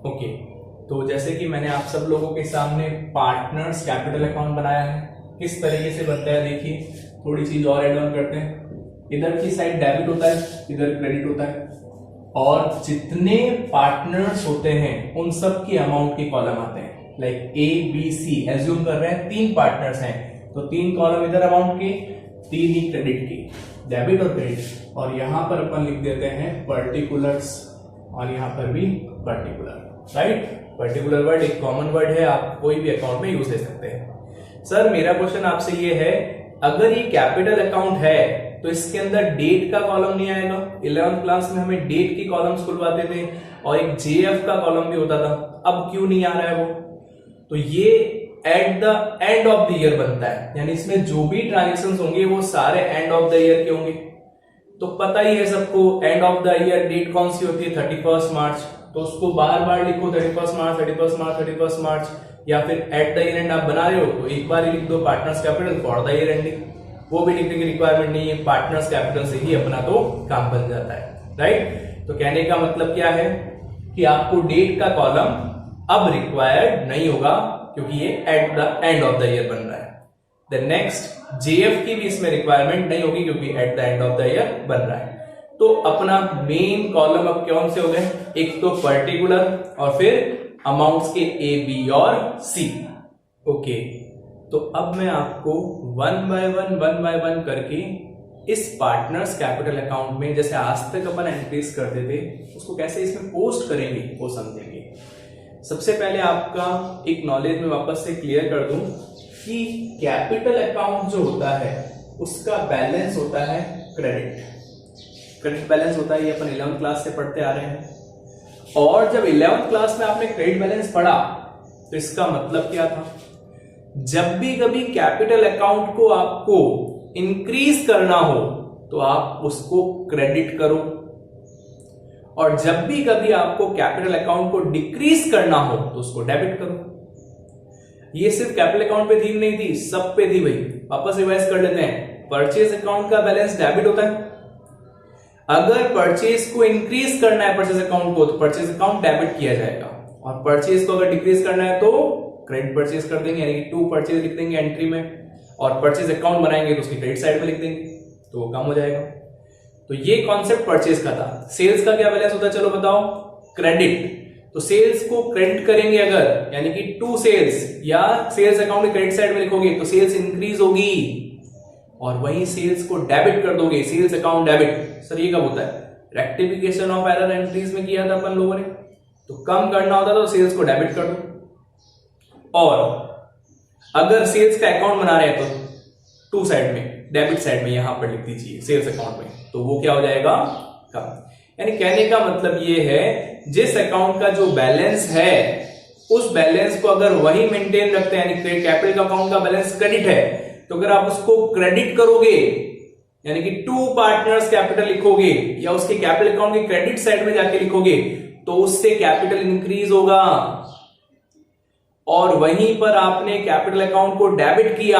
Okay, तो जैसे कि मैंने आप सब लोगों के सामने पार्टनर्स कैपिटल अकाउंट बनाया है, किस तरीके से बनता है देखिए। थोड़ी चीज और एड ऑन करते हैं। इधर की साइड डेबिट होता है, इधर क्रेडिट होता है, और जितने पार्टनर्स होते हैं उन सब की अमाउंट के कॉलम आते हैं। Like A B C assume कर रहे हैं 3 पार्टनर्स हैं, तो 3 कॉलम इधर अमाउंट के, 3 ही क्रेडिट की, डेबिट और क्रेडिट। और यहां पर अपन लिख देते हैं पर्टिकुलर्स, और यहां पर भी पर्टिकुलर, राइट। पर्टिकुलर वर्ड एक कॉमन वर्ड है, आप कोई भी अकाउंट में यूज ले सकते हैं। सर मेरा क्वेश्चन आपसे ये है, अगर ये कैपिटल अकाउंट है तो इसके अंदर डेट का कॉलम नहीं आएगा। 11th क्लास में हमें डेट के कॉलम्स खुलवाते थे और एक जेएफ का कॉलम भी होता था, अब क्यों नहीं आ रहा है वो? तो ये at the end of the year बनता है, यानी इसमें जो भी ट्रांजेक्शंस होंगे वो सारे एंड ऑफ द ईयर के होंगे। तो पता ही है सबको end of the year date कौन सी होती है, 31 मार्च। तो उसको बार बार लिखो 31 मार्च 31 मार्च 31 मार्च, या फिर एट द ईयर एंड आप बना रहे हो तो एक बार ही लिख दो partners capital for the year ending, वो भी लिखने की रिक्वायरमेंट नहीं है, पार्टनर्स कैपिटल से ही अपना तो काम बन जाता है, राइट। तो कहने का मतलब क्या है कि आपको डेट का कॉलम अब रिक्वायर्ड नहीं होगा, क्योंकि ये at the end of the year बन रहा है। द नेक्स्ट जेएफ की भी इसमें रिक्वायरमेंट नहीं होगी, क्योंकि at the end of the year बन रहा है। तो अपना मेन कॉलम अब कौन से हो गए, एक तो पर्टिकुलर और फिर अमाउंट्स के ए बी और सी। ओके, तो अब मैं आपको वन बाय वन करके इस पार्टनर्स कैपिटल अकाउंट में जैसे आज तक अपन एंट्रीज करते थे उसको कैसे इसमें पोस्ट करेंगे वो समझेंगे। सबसे पहले आपका एक नॉलेज में वापस से क्लियर कर दूं कि कैपिटल अकाउंट जो होता है उसका बैलेंस होता है क्रेडिट बैलेंस होता है, ये अपन 11th क्लास से पढ़ते आ रहे हैं। और जब 11th क्लास में आपने क्रेडिट बैलेंस पढ़ा तो इसका मतलब क्या था, जब भी कभी कैपिटल अकाउंट को आपको इंक्रीज करना हो तो आप उसको क्रेडिट करो, और जब भी कभी आपको कैपिटल अकाउंट को डिक्रीज करना हो तो उसको डेबिट करो। ये सिर्फ कैपिटल अकाउंट पे थीम नहीं थी, सब पे थी भाई। वापस रिवाइज कर लेते हैं। परचेज अकाउंट का बैलेंस डेबिट होता है, अगर परचेज को इंक्रीज करना है परचेज अकाउंट को तो परचेज अकाउंट डेबिट किया जाएगा, और परचेज को अगर डिक्रीज करना है तो क्रेडिट परचेज कर देंगे, यानी कि टू परचेज लिख देंगे एंट्री में, और परचेज अकाउंट बनाएंगे तो उसकी क्रेडिट साइड में लिख देंगे, तो वो कम हो जाएगा। तो ये कॉन्सेप्ट परचेज का था। सेल्स का क्या बैलेंस होता है, चलो बताओ, क्रेडिट। तो सेल्स को क्रेडिट करेंगे अगर, यानी कि टू सेल्स, या सेल्स अकाउंट के क्रेडिट साइड में लिखोगे तो सेल्स इंक्रीज होगी, और वही सेल्स को डेबिट कर दोगे, सेल्स अकाउंट डेबिट। सर ये कब होता है, रेक्टिफिकेशन ऑफ एरर एंट्रीज में किया था अपन लोगों ने। तो कम करना होता तो सेल्स को डेबिट कर दो, और अगर सेल्स का अकाउंट बना रहे हैं तो टू साइड में, डेबिट साइड में यहां पर लिख दीजिए सेल्स अकाउंट में, तो वो क्या हो जाएगा, कम। यानी कहने का मतलब ये है, जिस अकाउंट का जो बैलेंस है उस बैलेंस को अगर वही मेंटेन रखते हैं, यानी कैपिटल अकाउंट का बैलेंस क्रेडिट है, तो अगर आप उसको क्रेडिट करोगे, यानी कि टू पार्टनर्स कैपिटल लिखोगे या उसके कैपिटल अकाउंट के क्रेडिट साइड में जाके लिखोगे, तो उससे कैपिटल इंक्रीज होगा। और वहीं पर आपने कैपिटल अकाउंट को डेबिट किया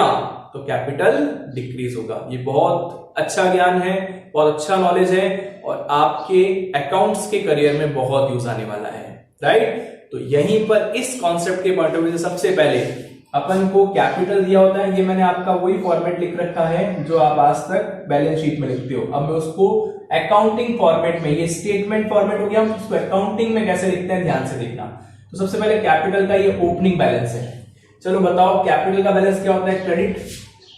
तो कैपिटल डिक्रीज होगा। ये बहुत अच्छा ज्ञान है, बहुत अच्छा नॉलेज है, और आपके अकाउंट्स के करियर में बहुत यूज आने वाला है, राइट। तो यहीं पर इस कॉन्सेप्ट के पॉइंट ऑफ व्यू से सबसे पहले अपन को कैपिटल दिया होता है, ये मैंने आपका वही फॉर्मेट लिख रखा है जो आप आज तक बैलेंस शीट में लिखते हो। अब मैं उसको अकाउंटिंग फॉर्मेट में, ये स्टेटमेंट फॉर्मेट हो गया, हम उसको अकाउंटिंग में कैसे लिखते हैं ध्यान से देखना। तो सबसे पहले कैपिटल का ये ओपनिंग बैलेंस है। चलो बताओ कैपिटल का बैलेंस क्या होता है, क्रेडिट।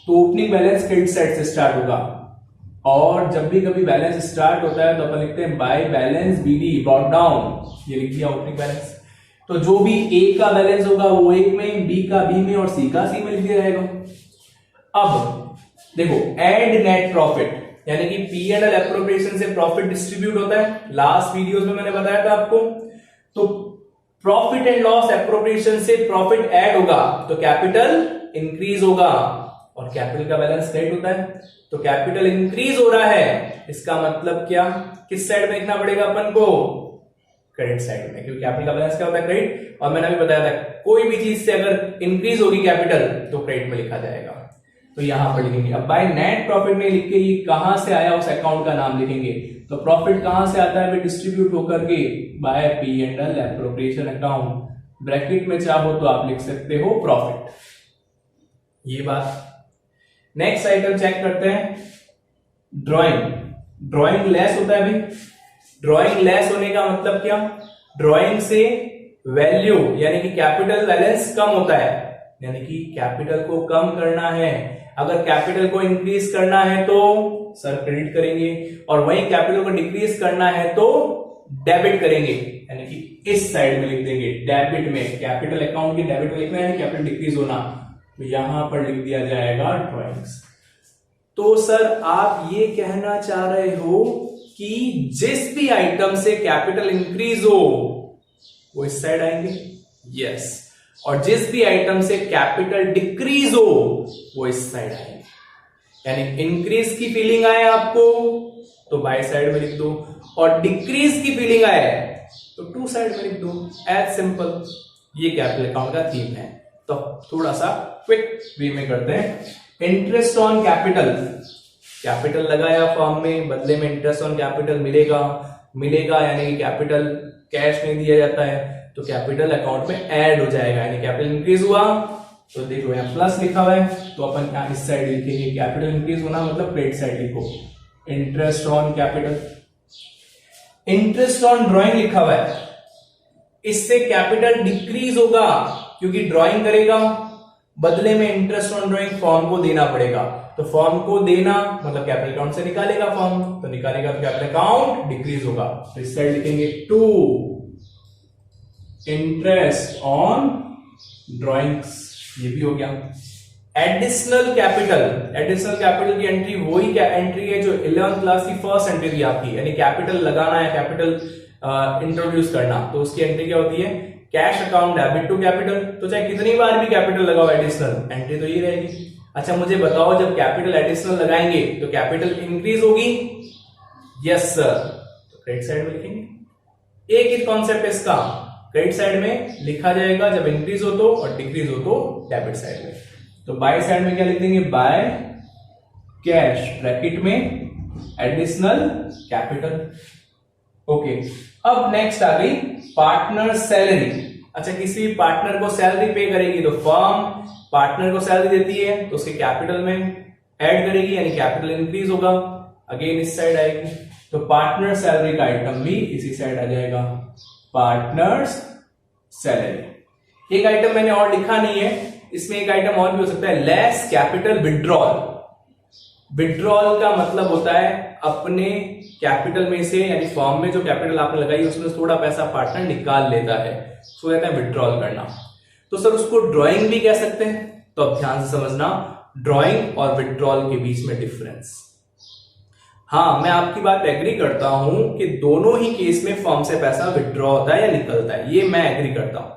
तो ओपनिंग बैलेंस क्रेडिट साइड से स्टार्ट होगा, और जब भी कभी बैलेंस स्टार्ट होता है तो अपन लिखते हैं by balance BD brought down, ये लिख दिया ओपनिंग बैलेंस। तो जो भी ए का बैलेंस होगा वो एक में, बी का बी में, और सी का सी में लिख दिया जाएगा। अब देखो एड नेट प्रॉफिट, यानी कि P&L एप्रोप्रिएशन से प्रॉफिट डिस्ट्रीब्यूट होता है, लास्ट वीडियोस में मैंने बताया था आपको। तो प्रॉफिट एंड लॉस एप्रोप्रिएशन से प्रॉफिट ऐड होगा तो कैपिटल इंक्रीज होगा, और कैपिटल का बैलेंस क्रेडिट होता है, तो कैपिटल इंक्रीज हो रहा है, इसका मतलब क्या, किस साइड में लिखना पड़ेगा अपन को, क्रेडिट साइड में, क्योंकि कैपिटल का बैलेंस क्या होता है, क्रेडिट। और मैंने अभी बताया था कोई भी चीज से अगर इंक्रीज होगी कैपिटल तो क्रेडिट में लिखा जाएगा। तो यहां पर लिखेंगे। अब बाय नेट प्रॉफिट में लिख के ये कहां से आया उस अकाउंट का नाम लिखेंगे। तो प्रॉफिट कहां से आता है, डिस्ट्रीब्यूट होकर के bye P&L appropriation account, bracket में चाहो तो आप लिख सकते हो प्रॉफिट। ये बात। नेक्स्ट आइटम चेक करते हैं, ड्राइंग लेस होता है भाई। ड्राइंग लेस होने का मतलब क्या, ड्राइंग से वैल्यू यानी कि कैपिटल बैलेंस कम होता है, यानी कि कैपिटल को कम करना है। अगर कैपिटल को इंक्रीज करना है तो सर क्रेडिट करेंगे, और वही कैपिटल को डिक्रीज करना है तो डेबिट करेंगे, यानी कि इस साइड में लिख देंगे डेबिट में। कैपिटल अकाउंट की डेबिट में लिखना है, कैपिटल डिक्रीज होना, तो यहां पर लिख दिया जाएगा ड्राइंग्स। तो सर आप ये कहना चाह रहे हो कि जिस भी आइटम से कैपिटल इंक्रीज हो वो इस साइड आएंगे, यस, और जिस भी आइटम से कैपिटल डिक्रीज हो वो इस साइड आएंगे। यानी इंक्रीज की फीलिंग आए आपको तो बाय साइड में लिख दो, और डिक्रीज की फीलिंग आए तो टू साइड में लिख दो, एज सिंपल। ये कैपिटल अकाउंट का थीम है। तो थोड़ा सा क्विक वे में करते हैं। इंटरेस्ट ऑन कैपिटल, कैपिटल लगाया फॉर्म में, बदले में इंटरेस्ट ऑन कैपिटल मिलेगा, यानी कि कैपिटल कैश में दिया जाता है तो कैपिटल अकाउंट में ऐड हो जाएगा, यानी कैपिटल इंक्रीज हुआ तो देखो यहाँ प्लस लिखा हुआ है तो अपन यहाँ इस साइड लिखेंगे, कैपिटल इंक्रीज होना मतलब क्रेडिट साइड लिखो, interest on capital. Interest on drawing लिखा हुआ है, इससे कैपिटल डिक्रीज होगा क्योंकि ड्राइंग करेगा, बदले में इंटरेस्ट ऑन ड्राइंग फॉर्म को देना पड़ेगा, तो फॉर्म को देना मतलब कैपिटल अकाउंट से निकालेगा फॉर्म, तो निकालेगा तो कैपिटल अकाउंट डिक्रीज होगा, तो इस साइड लिखेंगे टू इंटरेस्ट ऑन ड्राइंग्स, ये भी हो गया। एडिशनल कैपिटल की एंट्री वही क्या एंट्री है जो 11th क्लास की फर्स्ट एंट्री थी आपकी, यानी कैपिटल लगाना है, कैपिटल इंट्रोड्यूस करना, तो उसकी एंट्री क्या होती है, cash account debit to capital. तो चाहे कितनी बार भी कैपिटल लगाओ एडिशनल, एंट्री तो ये रहेगी। अच्छा मुझे बताओ, जब कैपिटल एडिशनल लगाएंगे तो कैपिटल इंक्रीज होगी, यस सर, तो क्रेडिट साइड में लिखेंगे। एक ही कॉन्सेप्ट है इसका, क्रेडिट साइड में लिखा जाएगा जब इंक्रीज हो तो, और डिक्रीज हो तो डेबिट साइड में। तो बाय साइड में क्या लिख देंगे, बाय कैश ब्रैकेट में एडिशनल कैपिटल। ओके, अब नेक्स्ट आ गई पार्टनर सैलरी। अच्छा किसी भी पार्टनर को सैलरी पे करेगी तो फर्म पार्टनर को सैलरी देती है तो उसके कैपिटल में ऐड करेगी, यानी कैपिटल इंक्रीज होगा, अगेन इस साइड आएगी, तो पार्टनर सैलरी का आइटम भी इसी साइड आ जाएगा, पार्टनर्स सैलरी। एक आइटम मैंने और लिखा नहीं है, इसमें एक आइटम और भी हो सकता है, लेस कैपिटल विड्रॉल। विड्रॉल का मतलब होता है अपने कैपिटल में से, यानी फॉर्म में जो कैपिटल आपने लगाई उसमें थोड़ा पैसा पार्टनर निकाल लेता है, उसको कहते हैं विड्रॉल करना। तो सर उसको ड्राइंग भी कह सकते हैं, तो अब ध्यान से समझना ड्राइंग और विड्रॉल के बीच में डिफरेंस। हाँ मैं आपकी बात एग्री करता हूं कि दोनों ही केस में फॉर्म से पैसा विड्रॉ होता है या निकलता है, ये मैं एग्री करता हूं,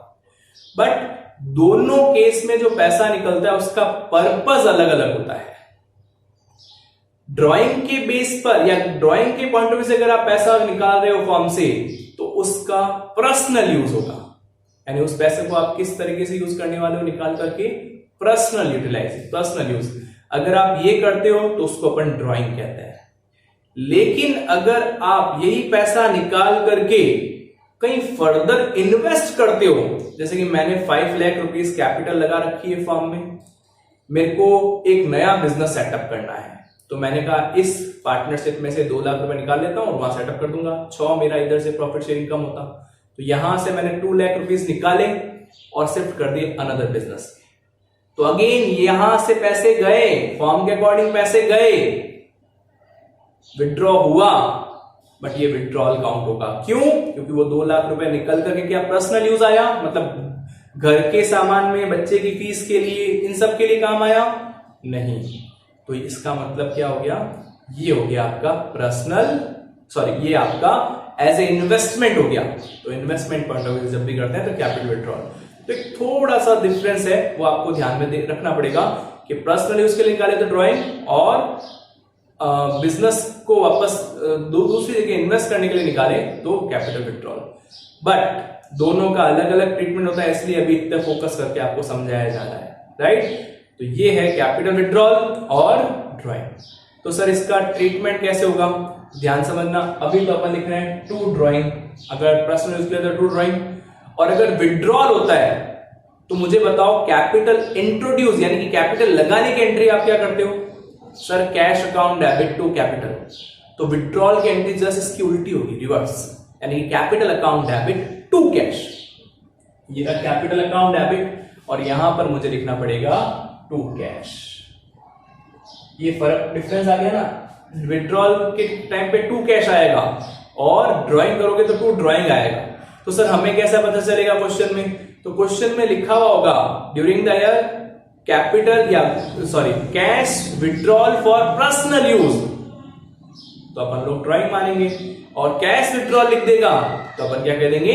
बट दोनों केस में जो पैसा निकलता है उसका पर्पस अलग अलग होता है। ड्राइंग के बेस पर या ड्राइंग के पॉइंट ऑफ व्यू से अगर आप पैसा निकाल रहे हो फॉर्म से तो उसका पर्सनल यूज होगा, यानी उस पैसे को आप किस तरीके से यूज करने वाले हो, निकाल करके पर्सनल यूटिलाइज, पर्सनल यूज। अगर आप ये करते हो तो उसको अपन ड्राइंग कहते हैं। लेकिन अगर आप यही पैसा निकाल करके कहीं फर्दर इन्वेस्ट करते हो, जैसे कि मैंने 5 लाख रुपीस कैपिटल लगा रखी है फॉर्म में, मेरे को एक नया बिजनेस सेटअप करना है, तो मैंने कहा इस पार्टनरशिप में से 2 लाख रुपए निकाल लेता हूं और वहां सेटअप कर दूंगा, 6 मेरा इधर से प्रॉफिट शेयरिंग कम होता, तो यहां से मैंने 2 लाख रुपीस निकाले और शिफ्ट कर दिए अनदर बिजनेस। तो अगेन यहां से पैसे गए, फॉर्म के अकॉर्डिंग पैसे गए, विड्रॉ हुआ, बट ये विड्रॉल काउंट होगा। क्यों? क्योंकि वो 2 लाख रुपए निकल करके क्या पर्सनल यूज आया, मतलब घर के सामान में, बच्चे की फीस के लिए, इन सब के लिए काम आया नहीं। तो इसका मतलब क्या हो गया, ये हो गया आपका पर्सनल, सॉरी ये आपका एज ए इन्वेस्टमेंट हो गया। तो इन्वेस्टमेंट पॉइंट ऑफ व्यू जब भी करते हैं तो कैपिटल विड्रॉल, तो एक थोड़ा सा डिफरेंस है, वो आपको ध्यान में रखना पड़ेगा कि पर्सनल यूज के लिए निकाले तो ड्राइंग, और बिजनेस को वापस दूसरी जगह इन्वेस्ट करने के लिए निकाले तो कैपिटल विड्रॉल। बट दोनों का अलग अलग ट्रीटमेंट होता है, इसलिए अभी इतना फोकस करके आपको समझाया जा रहा है, राइट। तो ये है कैपिटल विड्रॉल और ड्राइंग। तो सर इसका ट्रीटमेंट कैसे होगा, ध्यान समझना। अभी तो अपन लिख रहे हैं टू ड्राइंग, अगर प्रश्न यूज किया तो टू ड्राइंग, और अगर विड्रॉल होता है तो मुझे बताओ कैपिटल इंट्रोड्यूस यानी कि कैपिटल लगाने की एंट्री आप क्या करते हो? Sir cash account debit to capital. तो विड्रॉल की एंट्री जस्ट इसकी उल्टी होगी, रिवर्स, यानी कि capital account debit to cash. ये था कैपिटल अकाउंट डेबिट और यहां पर मुझे लिखना पड़ेगा टू कैश। ये फर्क डिफरेंस आ गया ना, विड्रॉल के टाइम पे टू कैश आएगा और ड्राइंग करोगे तो टू ड्राइंग आएगा। तो सर हमें कैसा पता चलेगा क्वेश्चन में? तो क्वेश्चन में लिखा हुआ होगा ड्यूरिंग द ईयर कैपिटल या sorry cash withdrawal for personal use, तो अपन लोग ड्राइंग मानेंगे, और कैश विड्रॉल लिख देगा तो अपन क्या कह देंगे?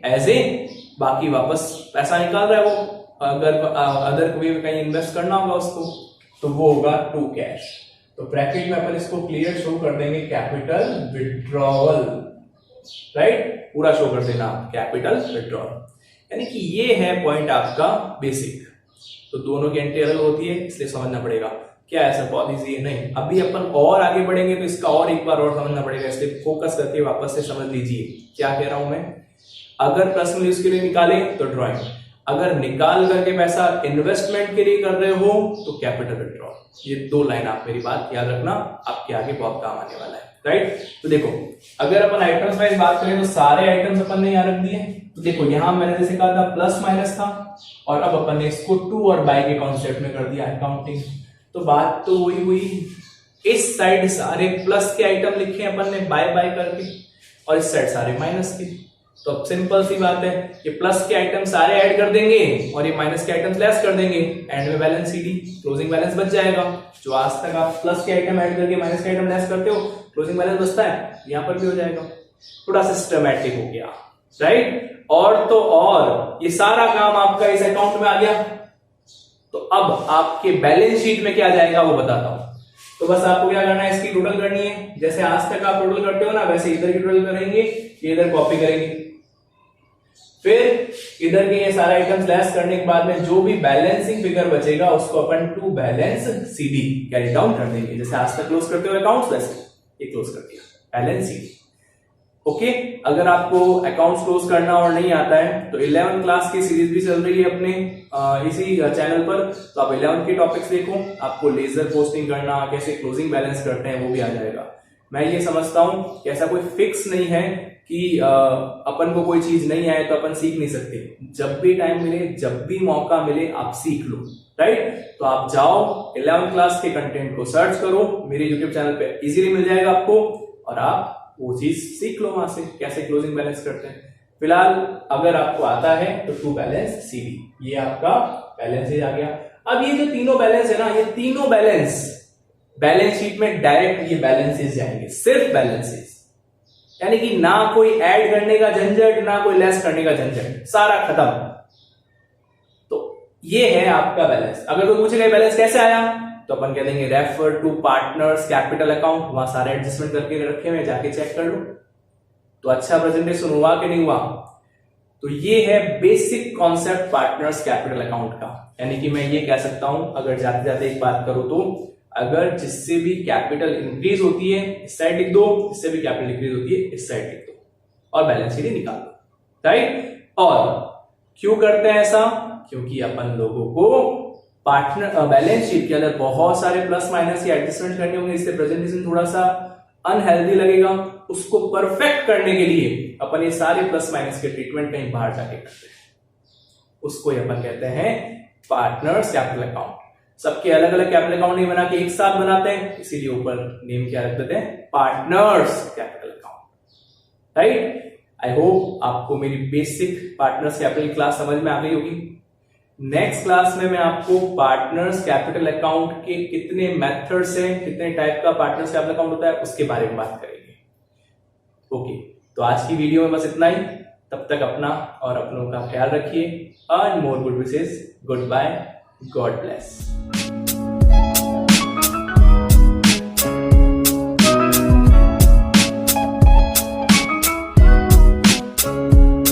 एज ए, बाकी वापस पैसा निकाल रहा है वो, अगर अदर वे कहीं इन्वेस्ट करना होगा उसको, तो वो होगा टू कैश। तो ब्रैकेट में अपन इसको क्लियर शो कर देंगे कैपिटल विड्रॉवल, राइट, पूरा शो कर देना कैपिटल विड्रॉवल, यानी कि ये है पॉइंट आपका बेसिक। तो दोनों की एंट्री अलग होती है, इसलिए समझना पड़ेगा क्या ऐसा बहुत इजी है नहीं। अभी अपन और आगे बढ़ेंगे तो इसका और एक बार और समझना पड़ेगा, इसलिए फोकस करके वापस से समझ लीजिए क्या कह रहा हूं मैं। अगर पर्सनल यूज के लिए निकाले तो ड्राइंग, अगर निकाल करके पैसा इन्वेस्टमेंट के लिए कर रहे हो तो कैपिटल विड्रॉल। ये दो लाइन आप मेरी बात याद रखना, आपके आगे बहुत काम आने वाला है, राइट। तो देखो अगर अपन आइटम्स वाइज बात करें तो सारे आइटम्स अपन ने यहाँ रख दिए। तो देखो यहां मैंने जैसे कहा था प्लस माइनस था, और अब अपन ने इसको टू और बाय के कॉन्सेप्ट में कर दिया अकाउंटिंग। तो बात तो वही हुई, इस साइड सारे प्लस के आइटम लिखे अपन ने बाय बाय करके, और इस साइड सारे माइनस के। तो अब सिंपल सी बात है, ये प्लस के आइटम सारे ऐड कर देंगे और ये माइनस के आइटम्स लेस कर देंगे, एंड में बैलेंस सीडी, क्लोजिंग बैलेंस बच जाएगा। जो आज तक आप प्लस के आइटम ऐड करके माइनस के आइटम लेस करते हो, क्लोजिंग बैलेंस बचता है, यहां पर भी हो जाएगा। थोड़ा सिस्टमैटिक हो गया, राइट। और तो और ये सारा काम आपका इस अकाउंट में आ गया। तो अब आपके बैलेंस शीट में क्या जाएगा वो बताता हूं। तो बस आपको क्या करना है, इसकी टोटल करनी है। जैसे आज तक आप टोटल करते हो ना, वैसे इधर की टोटल करेंगे, ये इधर कॉपी करेंगे, फिर इधर के ये सारे आइटम्स लेस करने के बाद में जो भी बैलेंसिंग फिगर बचेगा उसको अपन to balance CD carry down कर देंगे। जैसे आज तक क्लोज करते हो अकाउंट्स, वैसे ये क्लोज कर दिया, बैलेंस सीडी। ओके, अगर आपको अकाउंट्स क्लोज करना और नहीं आता है तो 11th क्लास की सीरीज भी चल रही है अपने इसी चैनल पर, तो आप 11th के टॉपिक्स देखो। आपको लेजर पोस्टिंग करना, कैसे क्लोजिंग बैलेंस करते हैं, वो भी आ जाएगा। मैं ये समझता हूं कि ऐसा कोई फिक्स नहीं है कि अपन को कोई चीज नहीं आए तो अपन सीख नहीं सकते। जब भी टाइम मिले, जब भी मौका मिले, आप सीख लो, राइट। तो आप जाओ 11th क्लास के कंटेंट को सर्च करो, मेरे यूट्यूब चैनल पे इजीली मिल जाएगा आपको, और आप वो चीज सीख लो वहां से कैसे क्लोजिंग बैलेंस करते हैं। फिलहाल अगर आपको आता है तो टू बैलेंस सीडी, ये आपका बैलेंस आ गया। अब ये जो तीनों बैलेंस है ना, ये तीनों बैलेंस शीट में डायरेक्ट ये बैलेंसेस जाएंगे, सिर्फ बैलेंसेस, यानी कि ना कोई ऐड करने का झंझट, ना कोई लेस करने का झंझट, सारा खत्म। तो ये है आपका बैलेंस। अगर कोई पूछेगा बैलेंस कैसे आया, तो अपन कह देंगे refer to partners capital account, वहां सारे एडजस्टमेंट करके रखे हुए, जाके चेक कर लो। तो अच्छा प्रेजेंटेशन हुआ कि नहीं हुआ? तो ये है basic concept partners capital account का। यानी कि मैं ये कह सकता हूं, अगर जाते जाते एक बात करूं तो, अगर जिससे भी कैपिटल इंक्रीज होती है इस साइड लिख दो, जिससे भी कैपिटल इंक्रीज होती है इस साइड लिख दो, और बैलेंस शीट निकाल दो, राइट। और क्यों करते हैं ऐसा? क्योंकि अपन लोगों को पार्टनर बैलेंस शीट के अंदर बहुत सारे प्लस माइनस या एडजस्टमेंट करने होंगे, इससे प्रेजेंटेशन थोड़ा सा अनहेल्दी लगेगा। उसको परफेक्ट करने के लिए अपन ये सारे प्लस माइनस के ट्रीटमेंट कहीं बाहर जाके करते हैं, उसको अपन कहते हैं पार्टनर्स कैपिटल अकाउंट। सबके अलग अलग कैपिटल अकाउंट नहीं बना के एक साथ बनाते हैं, इसीलिए ऊपर नेम क्या रख देते हैं, partners capital account, right. I hope आपको मेरी बेसिक पार्टनर्स कैपिटल क्लास समझ में आ गई होगी। नेक्स्ट क्लास में मैं आपको पार्टनर्स कैपिटल अकाउंट के कितने मेथड्स हैं, कितने टाइप का पार्टनर्स कैपिटल अकाउंट होता है, उसके बारे में बात करेंगे। ओके, तो आज की वीडियो में बस इतना ही। तब तक अपना और अपनों का ख्याल रखिए। Earn more good wishes, goodbye, God bless.